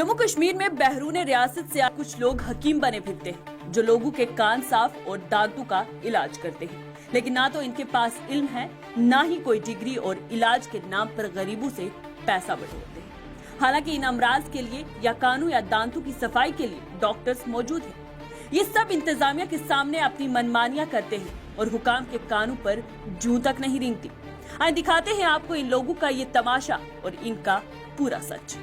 जम्मू कश्मीर में बहरूने रियासत से आए कुछ लोग हकीम बने फिरते हैं जो लोगों के कान साफ और दांतों का इलाज करते हैं, लेकिन ना तो इनके पास इल्म है, ना ही कोई डिग्री और इलाज के नाम पर गरीबों से पैसा बटोरते हैं। हालांकि इन अमराज के लिए या कानों या दांतों की सफाई के लिए डॉक्टर्स मौजूद हैं। ये सब इंतजामिया के सामने अपनी मनमानियां करते हैं और हुकाम के कानों पर जूं तक नहीं रेंगती। आइए दिखाते हैं आपको इन लोगों का ये तमाशा और इनका पूरा सच।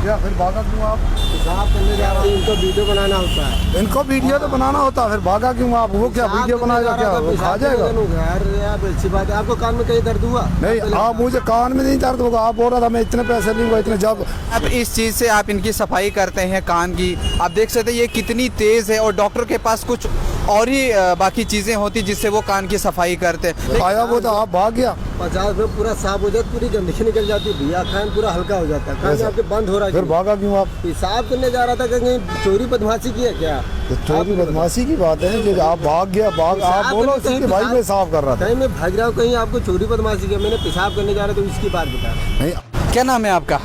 या फिर भागा क्यों आप? पेशाब करने जा रहा हूँ, इनको वीडियो बनाना होता है। इनको वीडियो तो बनाना होता है, फिर भागा क्यों आप? वो क्या वीडियो बनाएगा, क्या वो खा जाएगा? यार अच्छी बात है। आपको कान में कहीं दर्द हुआ? नहीं, आप मुझे कान में नहीं दर्द होगा। आप बोल रहा था मैं इतने पैसे लूंगा, इतने जब अब इस चीज़ से आप इनकी सफाई करते हैं कान की, आप देख सकते हैं ये कितनी तेज़ है और डॉक्टर के पास कुछ और ही बाकी चीज़ें होती जिससे वो कान की सफाई करते हैं। खाया वो तो आप भाग गया। 50 में पूरा साफ हो जाता, पूरी गंदगी निकल जाती है भैया, कान पूरा हल्का हो जाता है। कान आपके बंद हो रहा है, फिर भागा क्यों आप? पेशाब करने जा रहा था, कहीं चोरी बदमाशी की है क्या? तो चोरी बदमाशी की बात है कि आप भाग गया। आप बोलो कि भाई मैं साफ कर रहा था। कहीं मैं भाग रहा हूँ, कहीं आपको चोरी बदमाशी की, मैंने पेशाब करने जा रहा था, तो इसकी बात बता। नहीं, क्या नाम है आपका?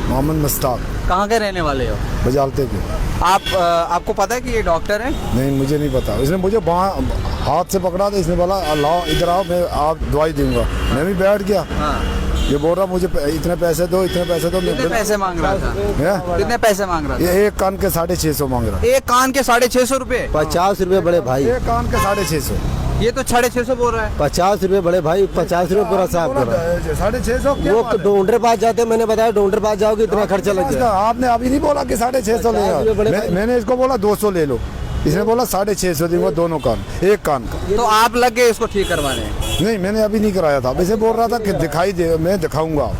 मोहम्मद मुश्ताक। कहाँ के रहने वाले हो? बजालते के। आपको पता है कि ये डॉक्टर है? नहीं, मुझे नहीं पता। इसने मुझे हाथ से पकड़ा था, इसने बोला अल्लाह इधर आओ, मैं आप दवाई दूंगा। मैं भी बैठ गया। ये बोल रहा मुझे इतने पैसे दो, इतने पैसे दो। कितने पैसे मांग रहा था? कितने पैसे मांग रहा था? ये एक कान के 650 मांग रहा। एक कान के 650 रुपए? 50 रुपए बड़े भाई। एक कान के 650। ये तो 650 बोल रहा है। 50 रुपए बड़े भाई, 50 रुपए पूरा साफ कर रहा है। 650। वो डॉक्टर पास जाते, मैंने बताया डॉक्टर पास जाओगे इतना खर्चा लग जाएगा। आपने अभी नहीं बोला कि 650 ले। मैंने इसको बोला 200 ले लो, इसने बोला 650 दूंगा दोनों कान, एक कान का। तो आप लग गए इसको ठीक करवाने? नहीं, मैंने अभी नहीं कराया था। वैसे बोल रहा था कि दिखाई दे, मैं दिखाऊंगा।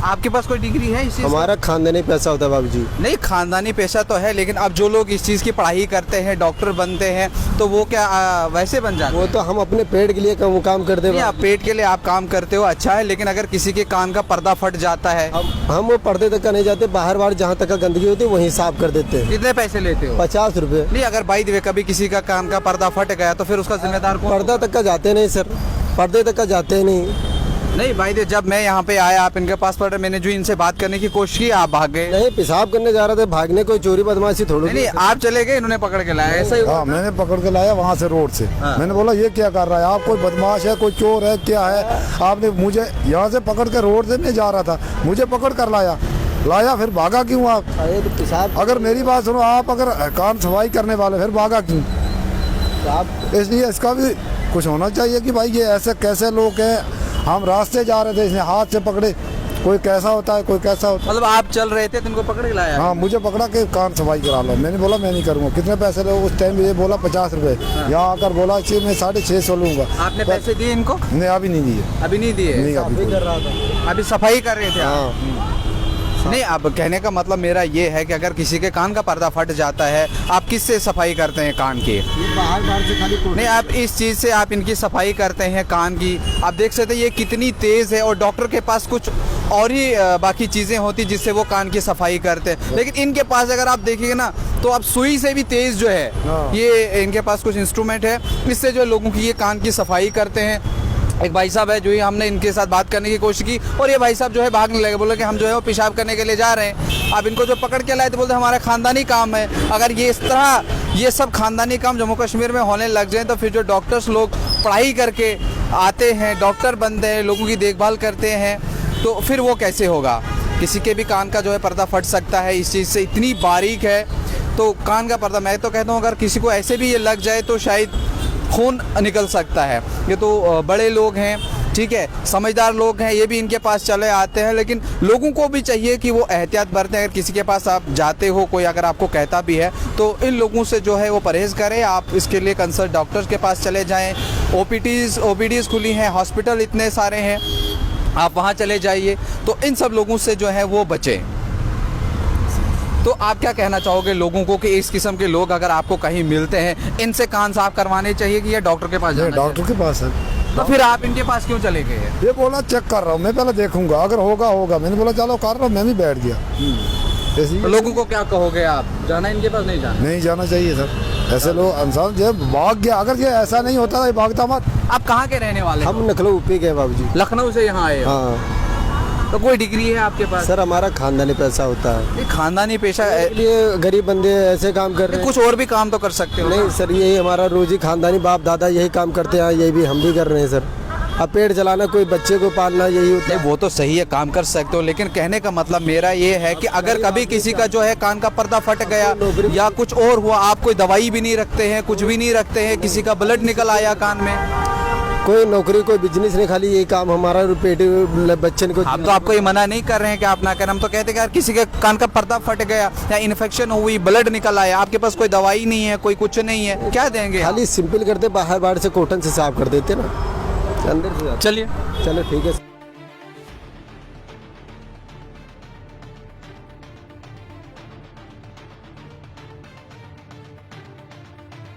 आपके पास कोई डिग्री है इस चीज़ हमारा खानदानी पैसा होता है बाबूजी। नहीं, खानदानी पेशा तो है, लेकिन अब जो लोग इस चीज़ की पढ़ाई करते हैं, डॉक्टर बनते हैं, तो वो क्या वैसे बन जाते हैं? वो तो हम अपने पेट के लिए काम करते हैं। आप पेट के लिए आप काम करते हो, अच्छा है, लेकिन अगर किसी के कान का पर्दा फट जाता है, हम वो पर्दे तक का नहीं जाते, बाहर जहाँ तक का गंदगी होती है वहीं साफ कर देते हैं। कितने पैसे लेते हो? 50 रुपए। नहीं, अगर बाई द वे कभी किसी का कान का पर्दा फट गया तो फिर उसका जिम्मेदार कौन? पर्दा तक का जाते नहीं सर, पर्दे तक का जाते ही नहीं। नहीं भाई, जब मैं यहाँ पे आया, आप इनके पास पढ़े, मैंने जो इनसे बात करने की कोशिश की, आप भाग गए। नहीं, पेशाब करने जा रहे थे, भागने कोई चोरी बदमाशी थोड़ी। नहीं, आप चले गए, इन्होंने पकड़ के लाया, ऐसा ही? हाँ, मैंने पकड़ के लाया वहाँ से, रोड से। मैंने बोला ये क्या कर रहा है आप? कोई बदमाश है, कोई चोर है, क्या है? आपने मुझे यहाँ से पकड़ के, रोड से मैं जा रहा था, मुझे पकड़ कर लाया, फिर भागा क्यों आप? अरे तो पेशाब, अगर मेरी बात सुनो, आप अगर कान सफाई करने वाले, फिर भागा क्यों? इसलिए इसका भी कुछ होना चाहिए कि भाई ये ऐसे कैसे लोग हैं। हम रास्ते जा रहे थे, इसने हाथ से पकड़े। कोई कैसा होता है, कोई कैसा होता है। मतलब आप चल रहे थे, तुमको पकड़ के लाया? हाँ, मुझे पकड़ा के कान सफाई करा लो। मैंने बोला मैं नहीं करूँगा। कितने पैसे लो? उस टाइम ये बोला 50 रुपए। यहाँ आकर बोला कि मैं 650 लूँगा। आपने पैसे दिए इनको? नहीं, अभी नहीं दिए। अभी नहीं दिए? नहीं, अभी कर रहा था, अभी सफाई कर रहे थे? हाँ। नहीं, अब कहने का मतलब मेरा ये है कि अगर किसी के कान का पर्दा फट जाता है, आप किससे सफाई करते हैं कान की? बाहर से खाली। नहीं, आप इस चीज़ से आप इनकी सफाई करते हैं कान की, आप देख सकते हैं ये कितनी तेज़ है और डॉक्टर के पास कुछ और ही बाकी चीज़ें होती जिससे वो कान की सफाई करते हैं, लेकिन इनके पास अगर आप देखिएगा ना, तो आप सुई से भी तेज़ जो है, ये इनके पास कुछ इंस्ट्रूमेंट है, इससे जो लोगों की ये कान की सफाई करते हैं। एक भाई साहब है, जो ही हमने इनके साथ बात करने की कोशिश की और ये भाई साहब जो है भागने लगे, बोले कि हम जो है वो पेशाब करने के लिए जा रहे हैं। अब इनको जो पकड़ के लाए तो बोलते हमारा खानदानी काम है। अगर ये इस तरह ये सब खानदानी काम जम्मू कश्मीर में होने लग जाए, तो फिर जो डॉक्टर्स लोग पढ़ाई करके आते हैं, डॉक्टर बनते हैं, लोगों की देखभाल करते हैं, तो फिर वो कैसे होगा? किसी के भी कान का जो है पर्दा फट सकता है, इस चीज़ से इतनी बारीक है। तो कान का पर्दा, मैं तो कहता हूँ अगर किसी को ऐसे भी ये लग जाए तो शायद खून निकल सकता है। ये तो बड़े लोग हैं, ठीक है, समझदार लोग हैं, ये भी इनके पास चले आते हैं, लेकिन लोगों को भी चाहिए कि वो एहतियात बरतें। अगर किसी के पास आप जाते हो, कोई अगर आपको कहता भी है, तो इन लोगों से जो है वो परहेज़ करें। आप इसके लिए कंसल्ट डॉक्टर्स के पास चले जाएं। ओपीडीज़ खुली हैं, हॉस्पिटल इतने सारे हैं, आप वहाँ चले जाइए। तो इन सब लोगों से जो है वो बचें। तो आप क्या कहना चाहोगे लोगों को कि इस किस्म के लोग अगर आपको कहीं मिलते हैं, इनसे कान साफ करवाने चाहिए कि या डॉक्टर के पास जाना चाहिए? डॉक्टर के पास है। तो फिर आप इनके पास क्यों चले गए? ये बोला चेक कर रहा हूँ, मैं पहले देखूंगा, अगर होगा। मैंने बोला चलो कर रहा हूँ, मैं भी बैठ गया। तो लोगों को क्या कहोगे आप? जाना इनके पास? नहीं जाना? नहीं जाना चाहिए सर। ऐसे लोग इंसान जो भाग गया, अगर ये ऐसा नहीं होता तो ये भागता मत। आप कहाँ के रहने वाले हैं? हम नखलो ऊपी गए बाबूजी। लखनऊ से यहाँ आए हो? हाँ तो कोई डिग्री है आपके पास? सर, हमारा खानदानी पैसा होता है, ये खानदानी पेशा है, इसलिए गरीब बंदे ऐसे काम कर रहे हैं। कुछ और भी काम तो कर सकते हो। नहीं सर, यही हमारा रोजी, खानदानी बाप दादा यही काम करते हैं, यही भी हम भी कर रहे हैं सर। अब पेट चलाना, कोई बच्चे को पालना, यही होता है। वो तो सही है, काम कर सकते हो, लेकिन कहने का मतलब मेरा ये है कि अगर कभी किसी का जो है कान का पर्दा फट गया या कुछ और हुआ, आप कोई दवाई भी नहीं रखते हैं, कुछ भी नहीं रखते हैं, किसी का ब्लड निकल आया कान में, कोई नौकरी, कोई बिजनेस नहीं, खाली यही काम हमारा, पेट बच्चन को। आप तो आपको ये मना नहीं कर रहे हैं कि आप ना करें। हम तो कहते हैं कि यार किसी के कान का पर्दा फट गया या इन्फेक्शन हुई, ब्लड निकल आया, आपके पास कोई दवाई नहीं है, कोई कुछ नहीं है, क्या देंगे? खाली सिंपल करते, बाहर से कॉटन से साफ कर देते ना, अंदर से। चलिए चलो ठीक है।